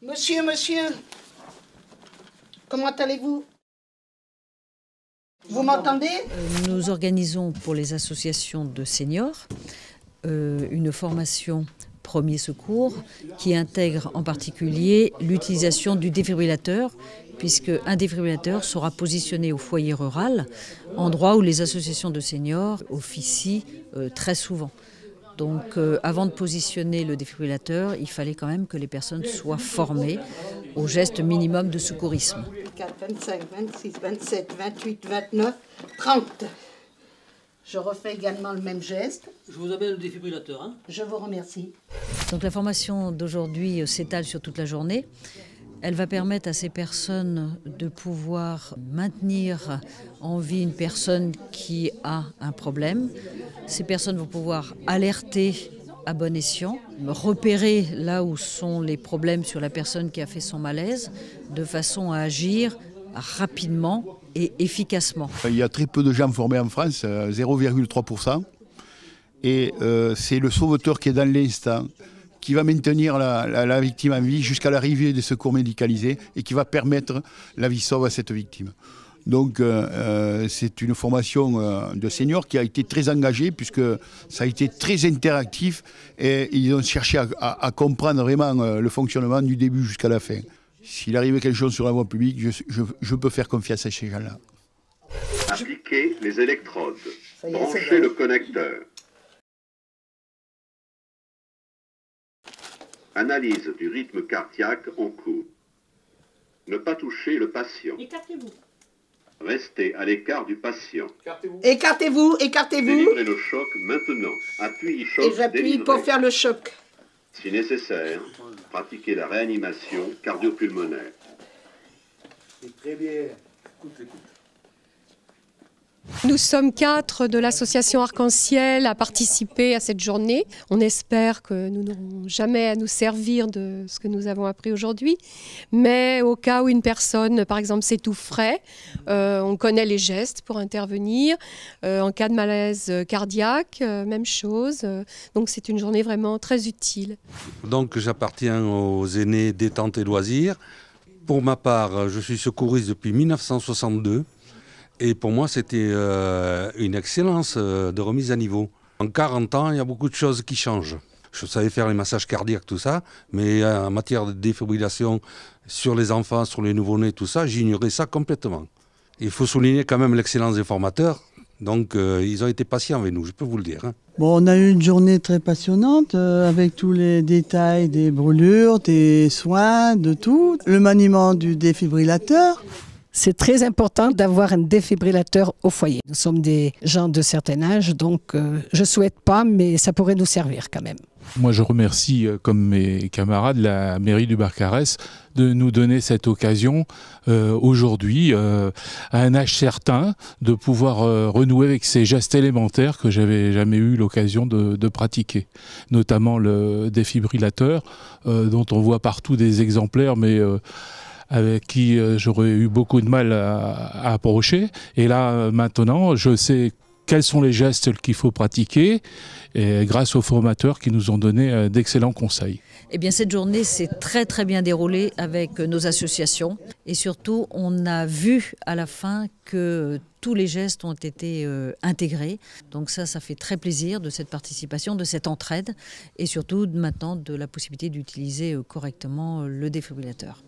Monsieur, comment allez-vous? Vous m'entendez? Nous organisons pour les associations de seniors une formation premier secours qui intègre en particulier l'utilisation du défibrillateur, puisque un défibrillateur sera positionné au foyer rural, endroit où les associations de seniors officient très souvent. Donc avant de positionner le défibrillateur, il fallait quand même que les personnes soient formées au geste minimum de secourisme. 24, 25, 26, 27, 28, 29, 30. Je refais également le même geste. Je vous amène le défibrillateur. Hein. Je vous remercie. Donc la formation d'aujourd'hui s'étale sur toute la journée. Elle va permettre à ces personnes de pouvoir maintenir en vie une personne qui a un problème. Ces personnes vont pouvoir alerter à bon escient, repérer là où sont les problèmes sur la personne qui a fait son malaise, de façon à agir rapidement et efficacement. Il y a très peu de gens formés en France, 0,3%. Et c'est le sauveteur qui est dans l'instant, qui va maintenir la victime en vie jusqu'à l'arrivée des secours médicalisés et qui va permettre la vie sauve à cette victime. Donc c'est une formation de seniors qui a été très engagée puisque ça a été très interactif et ils ont cherché à comprendre vraiment le fonctionnement du début jusqu'à la fin. S'il arrivait quelque chose sur la voie publique, je peux faire confiance à ces gens-là. Appliquez les électrodes. Branchez le connecteur. Analyse du rythme cardiaque en cours. Ne pas toucher le patient. Écartez-vous. Restez à l'écart du patient. Écartez-vous. Délivrez le choc maintenant. Appui, choc, Et j'appuie délivré. pour faire le choc. Si nécessaire, pratiquez la réanimation cardio-pulmonaire. Très bien. Nous sommes 4 de l'association Arc-en-Ciel à participer à cette journée. On espère que nous n'aurons jamais à nous servir de ce que nous avons appris aujourd'hui. Mais au cas où une personne, par exemple, s'étoufferait, on connaît les gestes pour intervenir. En cas de malaise cardiaque, même chose. Donc c'est une journée vraiment très utile. Donc j'appartiens aux aînés détente et loisirs. Pour ma part, je suis secouriste depuis 1962. Et pour moi, c'était une excellence de remise à niveau. En 40 ans, il y a beaucoup de choses qui changent. Je savais faire les massages cardiaques, tout ça, mais en matière de défibrillation sur les enfants, sur les nouveau-nés, tout ça, j'ignorais ça complètement. Il faut souligner quand même l'excellence des formateurs. Donc, ils ont été patients avec nous, je peux vous le dire. Hein. Bon, on a eu une journée très passionnante avec tous les détails des brûlures, des soins, de tout. Le maniement du défibrillateur. C'est très important d'avoir un défibrillateur au foyer. Nous sommes des gens de certain âge, donc je ne souhaite pas, mais ça pourrait nous servir quand même. Moi, je remercie, comme mes camarades, la mairie du Barcarès de nous donner cette occasion aujourd'hui, à un âge certain, de pouvoir renouer avec ces gestes élémentaires que j'avais jamais eu l'occasion de pratiquer. Notamment le défibrillateur, dont on voit partout des exemplaires, mais avec qui j'aurais eu beaucoup de mal à approcher. Et là, maintenant, je sais quels sont les gestes qu'il faut pratiquer, et grâce aux formateurs qui nous ont donné d'excellents conseils. Eh bien, cette journée s'est très très bien déroulée avec nos associations et surtout on a vu à la fin que tous les gestes ont été intégrés. Donc ça fait très plaisir de cette participation, de cette entraide et surtout maintenant de la possibilité d'utiliser correctement le défibrillateur.